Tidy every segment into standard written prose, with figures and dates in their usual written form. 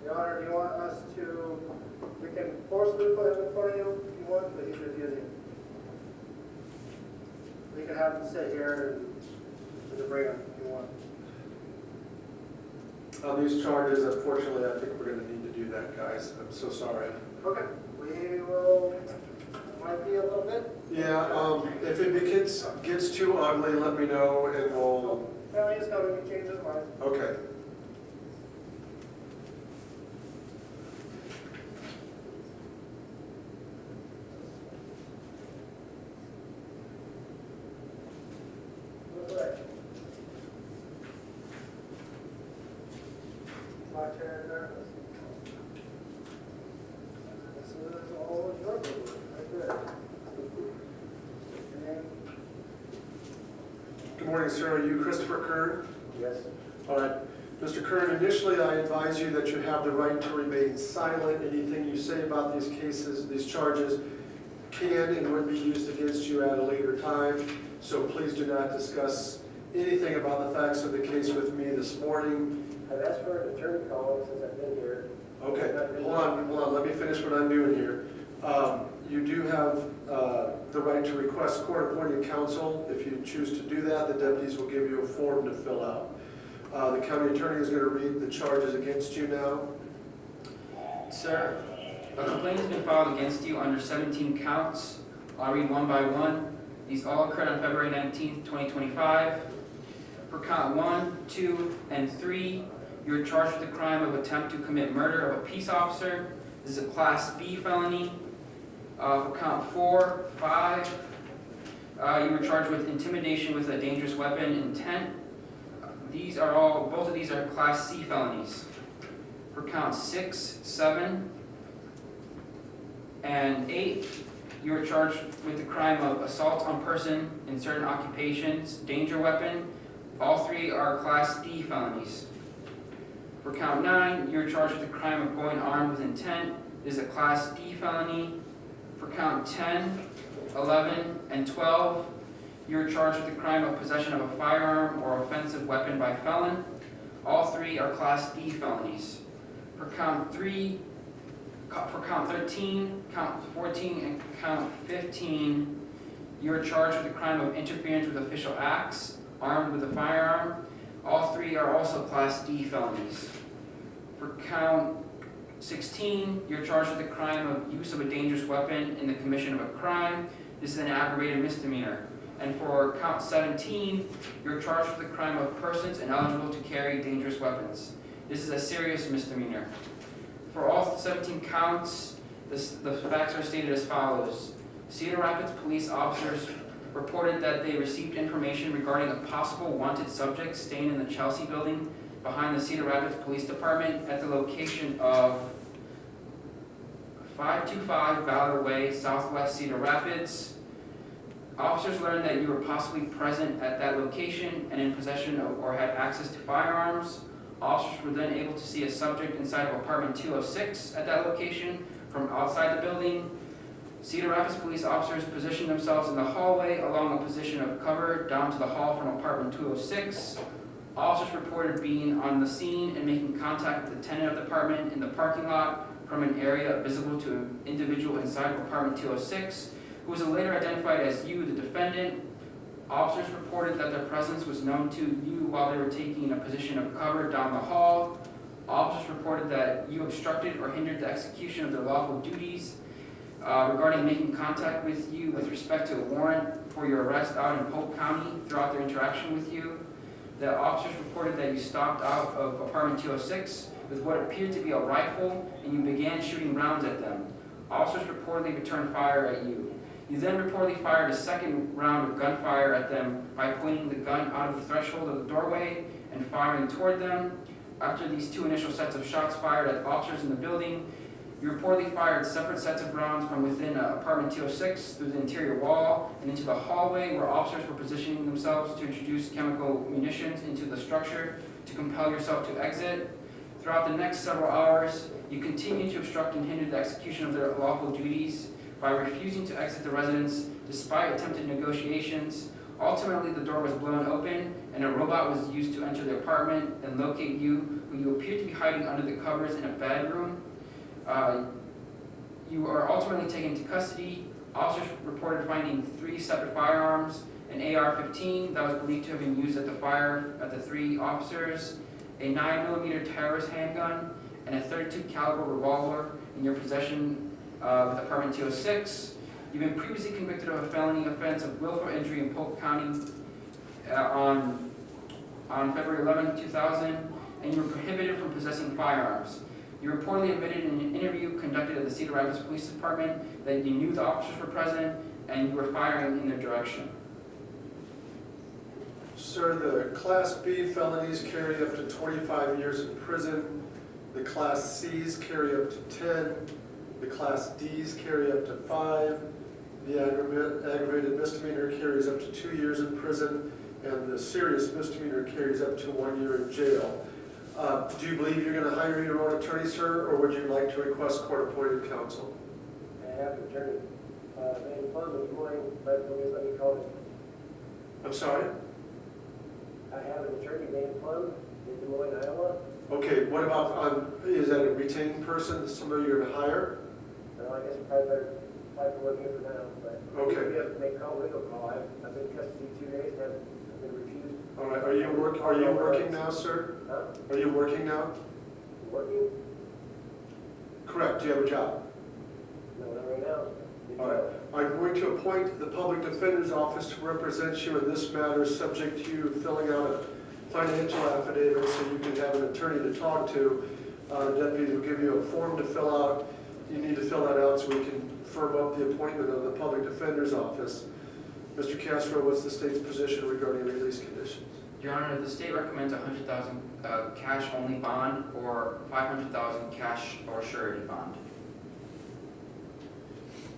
Your Honor, do you want us to, we can forcibly put him in front of you if you want, but he's refusing. We can have him sit here and bring him if you want. On these charges, unfortunately, I think we're going to need to do that, guys. I'm so sorry. Okay. We will, might be a little bit. Yeah, if it gets too ugly, let me know and we'll... No, he's coming to change his mind. Okay. My chair there. This is all your paperwork, right there. And Good morning, sir. Are you Christopher Kern? yes. All right. Mr. Kern, initially I advise you that you have the right to remain silent. Anything you say about these cases, these charges, can and would be used against you at a later time. So please do not discuss anything about the facts of the case with me this morning. I've asked for an attorney call since I've been here. Okay, hold on, let me finish what I'm doing here. You do have the right to request court-appointed counsel. If you choose to do that, the deputies will give you a form to fill out. The county attorney is going to read the charges against you now. Sir, a complaint has been filed against you under 17 counts. I'll read one by one. These all occurred on February 19th, 2025. For count 1, 2, and 3, you're charged with the crime of attempt to commit murder of a peace officer. This is a Class B felony. For count 4, 5, you were charged with intimidation with a dangerous weapon intent. Both of these are Class C felonies. For count 6, 7, and 8, you are charged with the crime of assault on person in certain occupations, danger weapon. All 3 are Class D felonies. For count 9, you are charged with the crime of going armed with intent. This is a Class D felony. For count 10, 11, and 12, you are charged with the crime of possession of a firearm or offensive weapon by felon. All 3 are Class D felonies. For count 13, count 14, and count 15, you are charged with the crime of interference with official acts, armed with a firearm. All 3 are also Class D felonies. For count 16, you're charged with the crime of use of a dangerous weapon in the commission of a crime. This is an aggravated misdemeanor. And for count 17, you're charged with the crime of persons ineligible to carry dangerous weapons. This is a serious misdemeanor. For all 17 counts, the facts are stated as follows. Cedar Rapids police officers reported that they received information regarding a possible wanted subject staying in the Chelsea building behind the Cedar Rapids Police Department at the location of 525 Valor Way, Southwest Cedar Rapids. Officers learned that you were possibly present at that location and in possession of or had access to firearms. Officers were then able to see a subject inside of apartment 206 at that location from outside the building. Cedar Rapids police officers positioned themselves in the hallway along a position of cover down to the hall from apartment 206. Officers reported being on the scene and making contact with the tenant of the apartment in the parking lot from an area visible to an individual inside of apartment 206, who was later identified as you, the defendant. Officers reported that their presence was known to you while they were taking a position of cover down the hall. Officers reported that you obstructed or hindered the execution of their lawful duties regarding making contact with you with respect to a warrant for your arrest out in Polk County throughout their interaction with you. The officers reported that you stopped out of apartment 206 with what appeared to be a rifle and you began shooting rounds at them. Officers reportedly returned fire at you. You then reportedly fired a second round of gunfire at them by pointing the gun out of the threshold of the doorway and firing toward them. After these 2 initial sets of shots fired at officers in the building, you reportedly fired separate sets of rounds from within apartment 206 through the interior wall and into the hallway where officers were positioning themselves to introduce chemical munitions into the structure to compel yourself to exit. Throughout the next several hours, you continued to obstruct and hinder the execution of their lawful duties by refusing to exit the residence despite attempted negotiations. Ultimately, the door was blown open and a robot was used to enter the apartment and locate you, who you appear to be hiding under the covers in a bedroom. You are ultimately taken into custody. Officers reported finding 3 separate firearms, an AR-15 that was believed to have been used at the fire at the 3 officers, a 9mm terrorist handgun, and a .32 caliber revolver in your possession with Apartment 206. You've been previously convicted of a felony offense of willful injury in Polk County on February 11, 2000, and you were prohibited from possessing firearms. You reportedly admitted in an interview conducted at the Cedar Rapids Police Department that you knew the officers were present and you were firing in their direction. Sir, the Class B felonies carry up to 25 years in prison. The Class Cs carry up to 10. The Class Ds carry up to 5. The aggravated misdemeanor carries up to 2 years in prison. And the serious misdemeanor carries up to 1 year in jail. Do you believe you're going to hire your own attorney, sir, or would you like to request court-appointed counsel? I have an attorney. Van Plum, this morning, let me call him. I'm sorry? I have an attorney, Van Plum, in Des Moines, Iowa. Okay, what about, is that a retained person, somebody you're going to hire? Well, I guess I probably better apply for one here for now, but. Okay. Maybe I have to make a call, legal call. I've been in custody 2 days, and I've been refused. All right, are you working now, sir? Huh? Are you working now? Working? Correct, do you have a job? No, not right now. All right, I'm going to appoint the Public Defender's Office to represent you in this matter, subject to you filling out a financial affidavit so you can have an attorney to talk to. Deputies will give you a form to fill out. You need to fill that out so we can firm up the appointment of the Public Defender's Office. Mr. Castro, what's the state's position regarding release conditions? Your Honor, the state recommends a $100,000 cash-only bond or $500,000 cash or surety bond.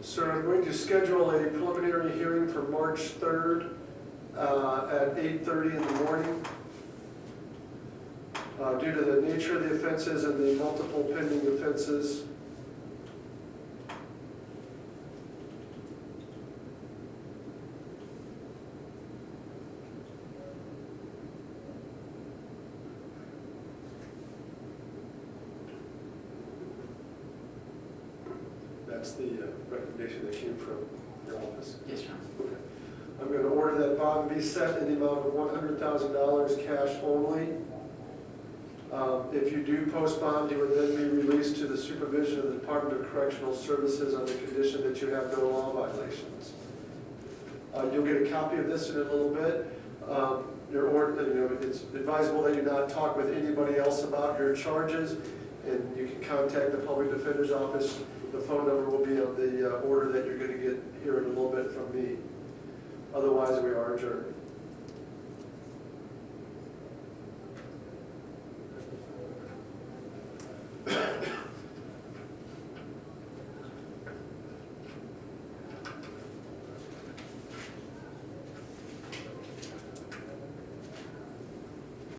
Sir, I'm going to schedule a preliminary hearing for March 3rd at 8:30 in the morning. Due to the nature of the offenses and the multiple pending offenses, that's the recommendation that came from your office. Yes, Your Honor. Okay. I'm going to order that bond be set in the amount of $100,000 cash only. If you do post bond, you would then be released to the supervision of the Department of Correctional Services on the condition that you have no law violations. You'll get a copy of this in a little bit. It's advisable that you not talk with anybody else about your charges, and you can contact the Public Defender's Office. The phone number will be on the order that you're